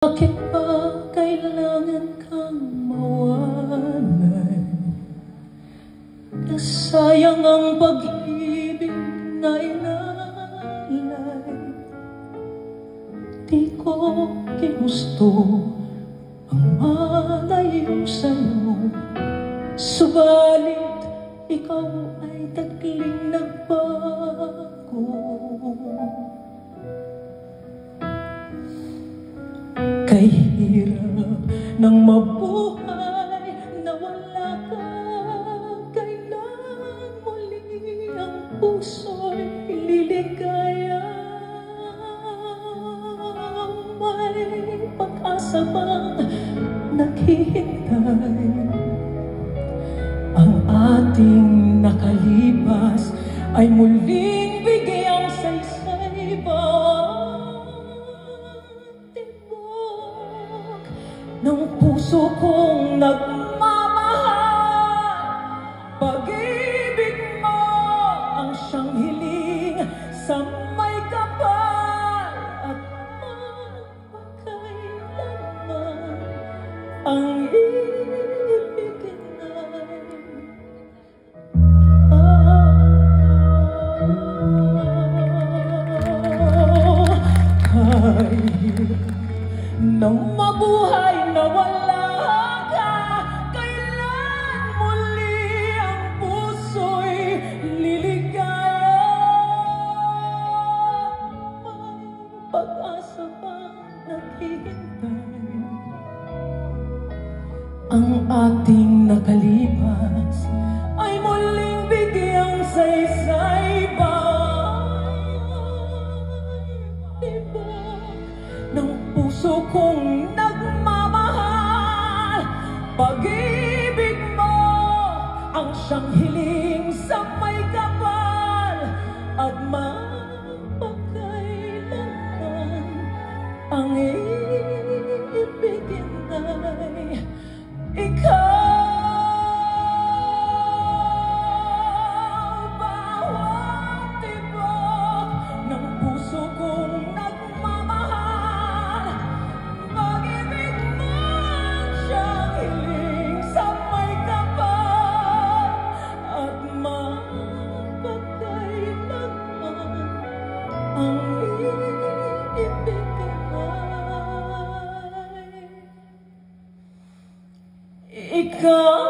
Bakit ba kailangan kang mawalay? Nasayang ang pag-ibig na inalay. Di ko ginusto ang malayo sa'yo, subalit ikaw ay tagling nagbago. Kay hirap ng mabuhay na wala ka, kailan muli ang puso'y liligaya. May pag-asa bang naghihintay? Ang ating nakalipas ay muling bigyang saysay ba? Ng puso kong nagmamahal, pag-ibig mo ang siyang hiling sa may kapal, at magpakailanman ang ibigin ay nang mabuhay na wala ka, kailan muli ang puso'y liligaya? May pag-asa bang naghihintay? Ang ating nakalipas ay muling bigyang saysay ba? Ng puso kong nagmamahal, pag-ibig mo ang siyang hiling sa may kapal, at mapagkailanman ang ibigin ay ikaw. Bawat tibok ng puso kong nagmamahal, pag-ibig mo ang siyang hiling sa may kapal, at mapagkailanman ang ibigin ay ikaw.